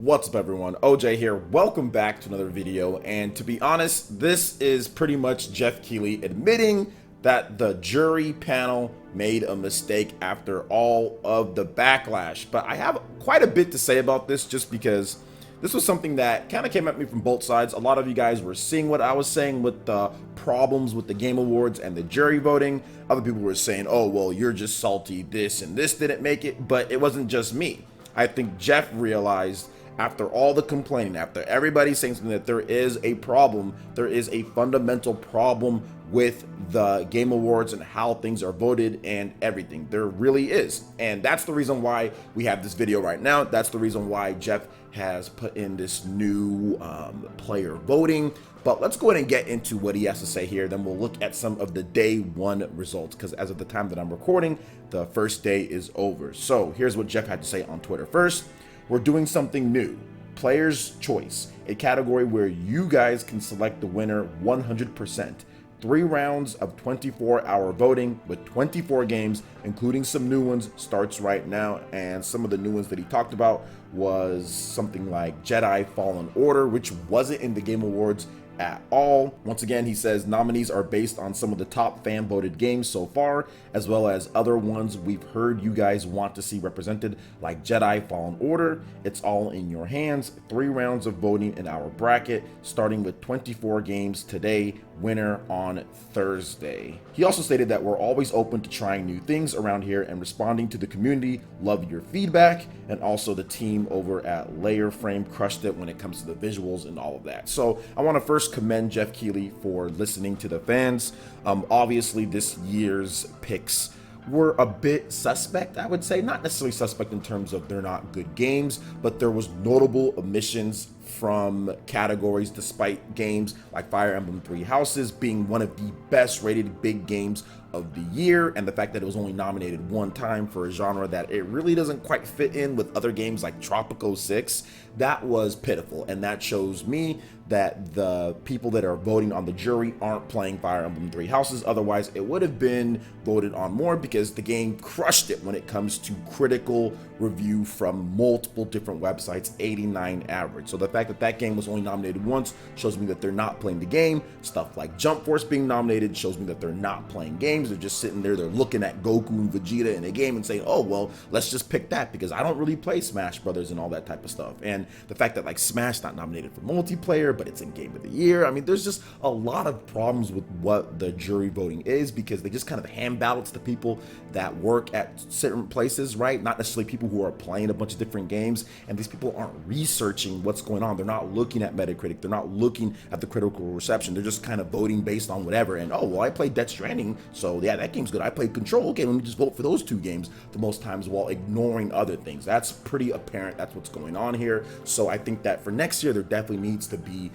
What's up everyone, OJ here. Welcome back to another video, and to be honest, this is pretty much Jeff Keighley admitting that the jury panel made a mistake after all of the backlash. But I have quite a bit to say about this just because this was something that kind of came at me from both sides. A lot of you guys were seeing what I was saying with the problems with the Game Awards and the jury voting. Other people were saying, oh, well, you're just salty, this and this didn't make it, but it wasn't just me. I think Jeff realized after all the complaining, after everybody saying something, that there is a problem, there is a fundamental problem with the Game Awards and how things are voted and everything. There really is. And that's the reason why we have this video right now. That's the reason why Jeff has put in this new player voting. But let's go ahead and get into what he has to say here. Then we'll look at some of the day one results, because as of the time that I'm recording, the first day is over. So here's what Jeff had to say on Twitter. First, we're doing something new. Player's Choice, a category where you guys can select the winner 100%. 3 rounds of 24-hour voting with 24 games, including some new ones, starts right now. And some of the new ones that he talked about was something like Jedi Fallen Order, which wasn't in the Game Awards at all. Once again, he says nominees are based on some of the top fan voted games so far, as well as other ones we've heard you guys want to see represented, like Jedi Fallen Order. It's all in your hands. 3 rounds of voting in our bracket, starting with 24 games today, winner on Thursday. He also stated that we're always open to trying new things around here and responding to the community. Love your feedback. And also the team over at Layer Frame crushed it when it comes to the visuals and all of that. So I want to first commend Jeff Keighley for listening to the fans. Obviously this year's picks were a bit suspect, I would say. Not necessarily suspect in terms of they're not good games, but there was notable omissions from categories despite games like Fire Emblem Three Houses being one of the best rated big games of the year, and the fact that it was only nominated 1 time for a genre that it really doesn't quite fit in with other games like Tropico 6. That was pitiful, and that shows me that the people that are voting on the jury aren't playing Fire Emblem Three Houses. Otherwise, it would have been voted on more, because the game crushed it when it comes to critical review from multiple different websites, 89 average. So the fact that that game was only nominated once shows me that they're not playing the game. Stuff like Jump Force being nominated shows me that they're not playing games. They're just sitting there, they're looking at Goku and Vegeta in a game and saying, oh, well, let's just pick that because I don't really play Smash Brothers and all that type of stuff. And the fact that like Smash not nominated for multiplayer, but it's in Game of the Year. I mean, there's just a lot of problems with what the jury voting is, because they just kind of hand ballots to people that work at certain places, right? Not necessarily people who are playing a bunch of different games, and these people aren't researching what's going on. They're not looking at Metacritic. They're not looking at the critical reception. They're just kind of voting based on whatever. And oh, well, I played Death Stranding, so yeah, that game's good. I played Control. Okay, let me just vote for those 2 games the most times while ignoring other things. That's pretty apparent. That's what's going on here. So I think that for next year, there definitely needs to be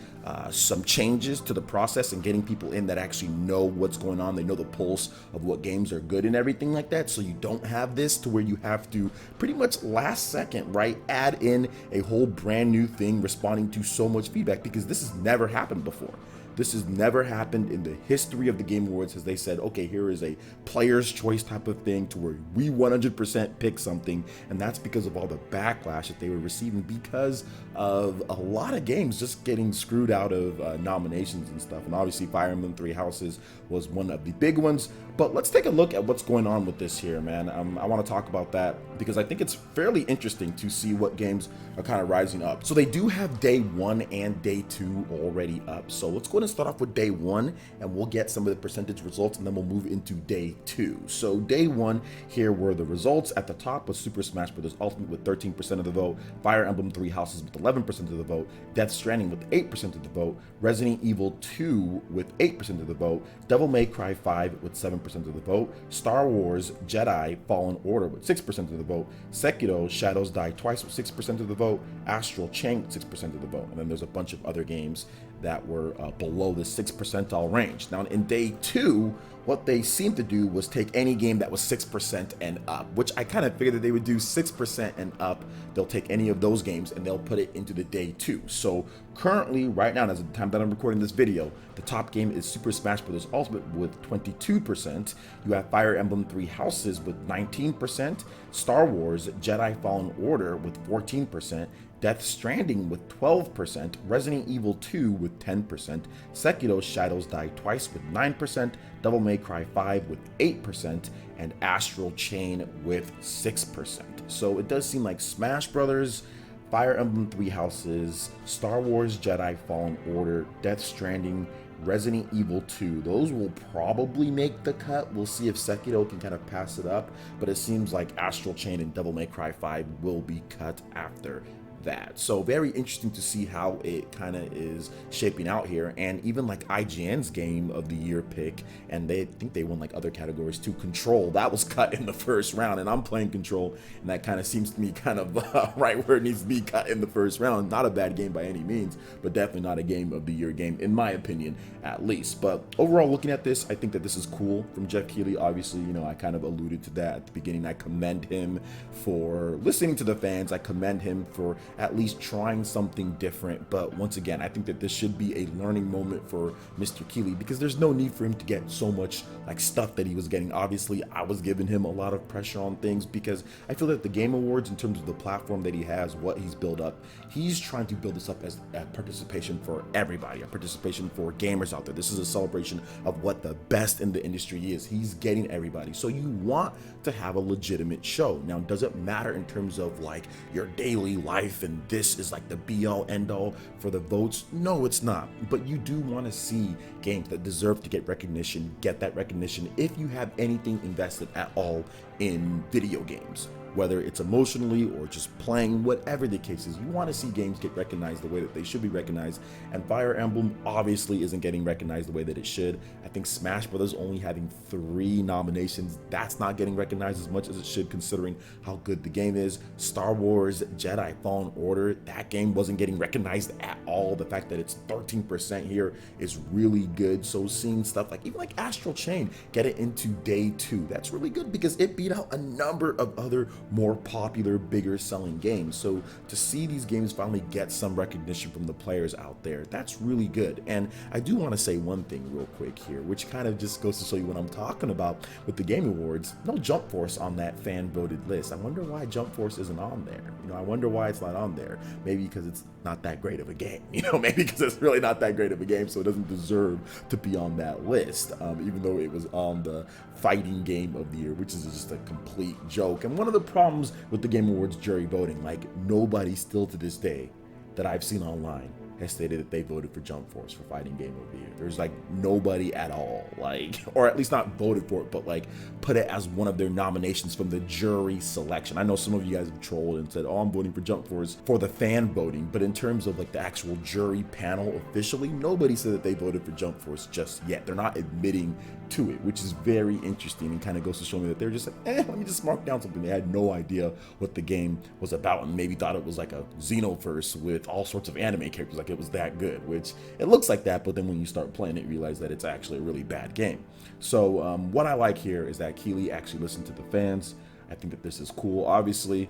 some changes to the process and getting people in that actually know what's going on. They know the pulse of what games are good and everything like that. So you don't have this to where you have to pretty much last second, right, add in a whole brand new thing responding to so much feedback, because this has never happened before. This has never happened in the history of the Game Awards, as they said, okay, here is a player's choice type of thing to where we 100% pick something. And that's because of all the backlash that they were receiving because of a lot of games just getting screwed out of nominations and stuff. And obviously Fire Emblem Three Houses was one of the big ones. But let's take a look at what's going on with this here, man. I want to talk about that because I think it's fairly interesting to see what games are kind of rising up. So they do have day 1 and day 2 already up. So let's go ahead and start off with day 1, and we'll get some of the percentage results, and then we'll move into day 2. So day 1, here were the results. At the top was Super Smash Bros. Ultimate with 13% of the vote, Fire Emblem Three Houses with 11% of the vote, Death Stranding with 8% of the vote, Resident Evil 2 with 8% of the vote, Devil May Cry 5 with 7% of the vote, Star Wars Jedi Fallen Order with 6% of the vote, Sekiro Shadows Die Twice with 6% of the vote, Astral Chain with 6% of the vote, and then there's a bunch of other games that were below the 6 percentile range. Now in day 2, what they seemed to do was take any game that was 6% and up, which I kind of figured that they would do 6% and up. They'll take any of those games and they'll put it into the day 2. So currently, right now, as of the time that I'm recording this video, the top game is Super Smash Bros. Ultimate with 22%. You have Fire Emblem Three Houses with 19%, Star Wars Jedi Fallen Order with 14%, Death Stranding with 12%, Resident Evil 2 with 10%, Sekiro Shadows Die Twice with 9%, Devil May Cry 5 with 8%, and Astral Chain with 6%. So it does seem like Smash Brothers, Fire Emblem Three Houses, Star Wars Jedi Fallen Order, Death Stranding, Resident Evil 2, those will probably make the cut. We'll see if Sekiro can kind of pass it up, but it seems like Astral Chain and Devil May Cry 5 will be cut after that. So very interesting to see how it kind of is shaping out here. And even like IGN's game of the year pick, and they think they won like other categories too, Control, that was cut in the first round, and I'm playing Control, and that kind of seems to me kind of right where it needs to be, cut in the first round. Not a bad game by any means, but definitely not a game of the year game in my opinion, at least. But overall, looking at this, I think that this is cool from Jeff Keighley. Obviously, you know, I kind of alluded to that at the beginning. I commend him for listening to the fans. I commend him for at least trying something different. But once again, I think that this should be a learning moment for Mr. Keighley, because there's no need for him to get so much like stuff that he was getting. Obviously, I was giving him a lot of pressure on things because I feel that the Game Awards, in terms of the platform that he has, what he's built up, he's trying to build this up as a participation for everybody, a participation for gamers out there. This is a celebration of what the best in the industry is. He's getting everybody. So you want to have a legitimate show. Now, does it matter in terms of like your daily life and this is like the be all end all for the votes? No, it's not. But you do want to see games that deserve to get recognition, get that recognition if you have anything invested at all in video games. Whether it's emotionally or just playing, whatever the case is, you want to see games get recognized the way that they should be recognized. And Fire Emblem obviously isn't getting recognized the way that it should. I think Smash Brothers only having 3 nominations, that's not getting recognized as much as it should considering how good the game is. Star Wars Jedi Fallen Order, that game wasn't getting recognized at all. The fact that it's 13% here is really good. So seeing stuff like even like Astral Chain get it into day 2, that's really good because it beat out a number of other more popular, bigger selling games. So to see these games finally get some recognition from the players out there, that's really good. And I do want to say one thing real quick here, which kind of just goes to show you what I'm talking about with the Game Awards. No Jump Force on that fan voted list. I wonder why Jump Force isn't on there. You know, I wonder why it's not on there. Maybe because it's not that great of a game. You know, maybe because it's really not that great of a game, so it doesn't deserve to be on that list, even though it was on the fighting game of the year, which is just a complete joke. And one of the problems with the Game Awards jury voting, like nobody still to this day that I've seen online has stated that they voted for Jump Force for fighting game of the year. There's like nobody at all, like, or at least not voted for it, but like put it as one of their nominations from the jury selection. I know some of you guys have trolled and said, oh, I'm voting for Jump Force for the fan voting, but in terms of like the actual jury panel officially, nobody said that they voted for Jump Force just yet. They're not admitting to it, which is very interesting and kind of goes to show me that they're just like, let me just mark down something. They had no idea what the game was about and maybe thought it was like a Xenoverse with all sorts of anime characters, like it was that good, which it looks like that, but then when you start playing it, you realize that it's actually a really bad game. So what I like here is that Keighley actually listened to the fans. I think that this is cool. Obviously,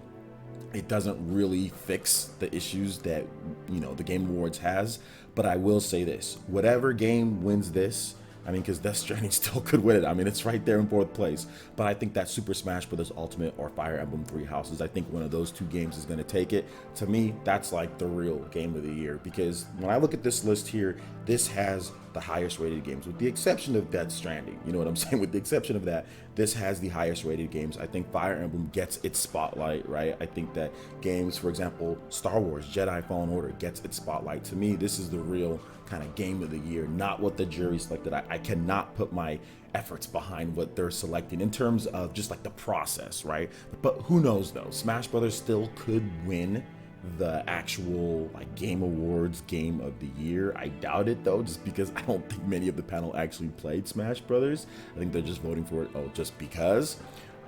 it doesn't really fix the issues that, you know, the Game Awards has, but I will say this, whatever game wins this, I mean, because Death Stranding still could win it. I mean, it's right there in 4th place. But I think that Super Smash Bros. Ultimate or Fire Emblem Three Houses, I think one of those 2 games is going to take it. To me, that's like the real game of the year. Because when I look at this list here, this has the highest rated games, with the exception of Death Stranding. You know what I'm saying? With the exception of that, this has the highest rated games. I think Fire Emblem gets its spotlight, right? I think that games, for example, Star Wars Jedi Fallen Order gets its spotlight. To me, this is the real kind of game of the year, not what the jury selected. I cannot put my efforts behind what they're selecting in terms of just like the process, right? But who knows though? Smash Brothers still could win the actual like Game Awards game of the year. I doubt it though, just because I don't think many of the panel actually played Smash Brothers. I think they're just voting for it just because.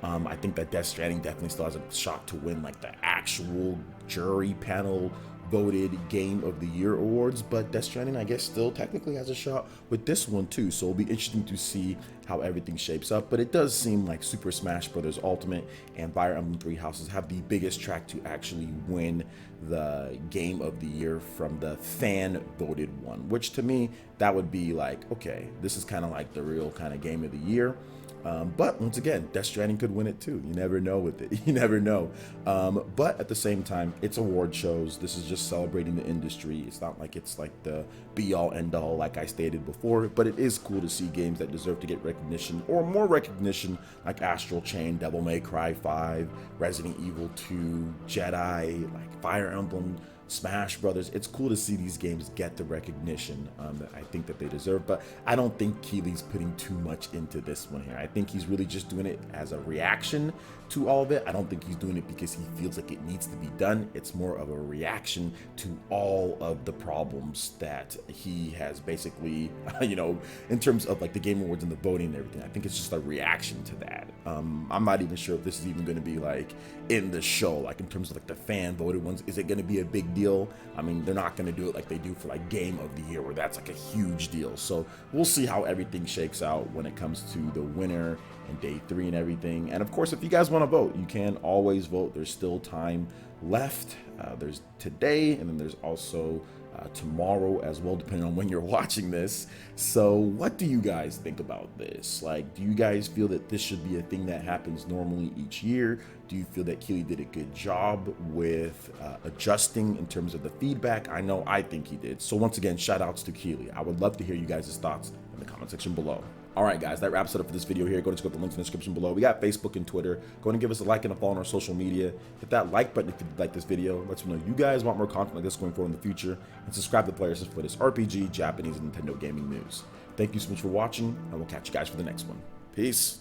I think that Death Stranding definitely still has a shot to win like the actual jury panel voted Game of the Year awards, but Death Stranding I guess still technically has a shot with this one too, so it'll be interesting to see how everything shapes up. But it does seem like Super Smash Bros. Ultimate and Fire Emblem Three Houses have the biggest track to actually win the Game of the Year from the fan voted one, which to me that would be like, okay, this is kind of like the real kind of Game of the Year. But once again, Death Stranding could win it too. You never know with it. You never know. But at the same time, it's award shows. This is just celebrating the industry. It's not like it's like the be-all, end-all, like I stated before. But it is cool to see games that deserve to get recognition, or more recognition, like Astral Chain, Devil May Cry 5, Resident Evil 2, Jedi, like Fire Emblem, Smash Brothers. It's cool to see these games get the recognition that I think that they deserve, but I don't think Keighley's putting too much into this one here. I think he's really just doing it as a reaction to all of it. I don't think he's doing it because he feels like it needs to be done. It's more of a reaction to all of the problems that he has basically, you know, in terms of like the Game Awards and the voting and everything. I think it's just a reaction to that. I'm not even sure if this is even going to be like in the show, like in terms of like the fan voted ones. Is it going to be a big deal? I mean, they're not going to do it like they do for like Game of the Year, where that's like a huge deal. So we'll see how everything shakes out when it comes to the winner and day 3 and everything. And of course, if you guys want to vote, you can always vote. There's still time left. There's today, and then there's also tomorrow as well, depending on when you're watching this. So what do you guys think about this? Like, do you guys feel that this should be a thing that happens normally each year? Do you feel that Keighley did a good job with adjusting in terms of the feedback? I know I think he did. So once again, shout outs to Keighley. I would love to hear you guys' thoughts in the comment section below. All right, guys, that wraps it up for this video here. Go to check out the links in the description below. We got Facebook and Twitter. Go ahead and give us a like and a follow on our social media. Hit that like button if you like this video. Let us know you guys want more content like this going forward in the future. And subscribe to PlayerEssence for this RPG, Japanese, and Nintendo gaming news. Thank you so much for watching, and we'll catch you guys for the next one. Peace.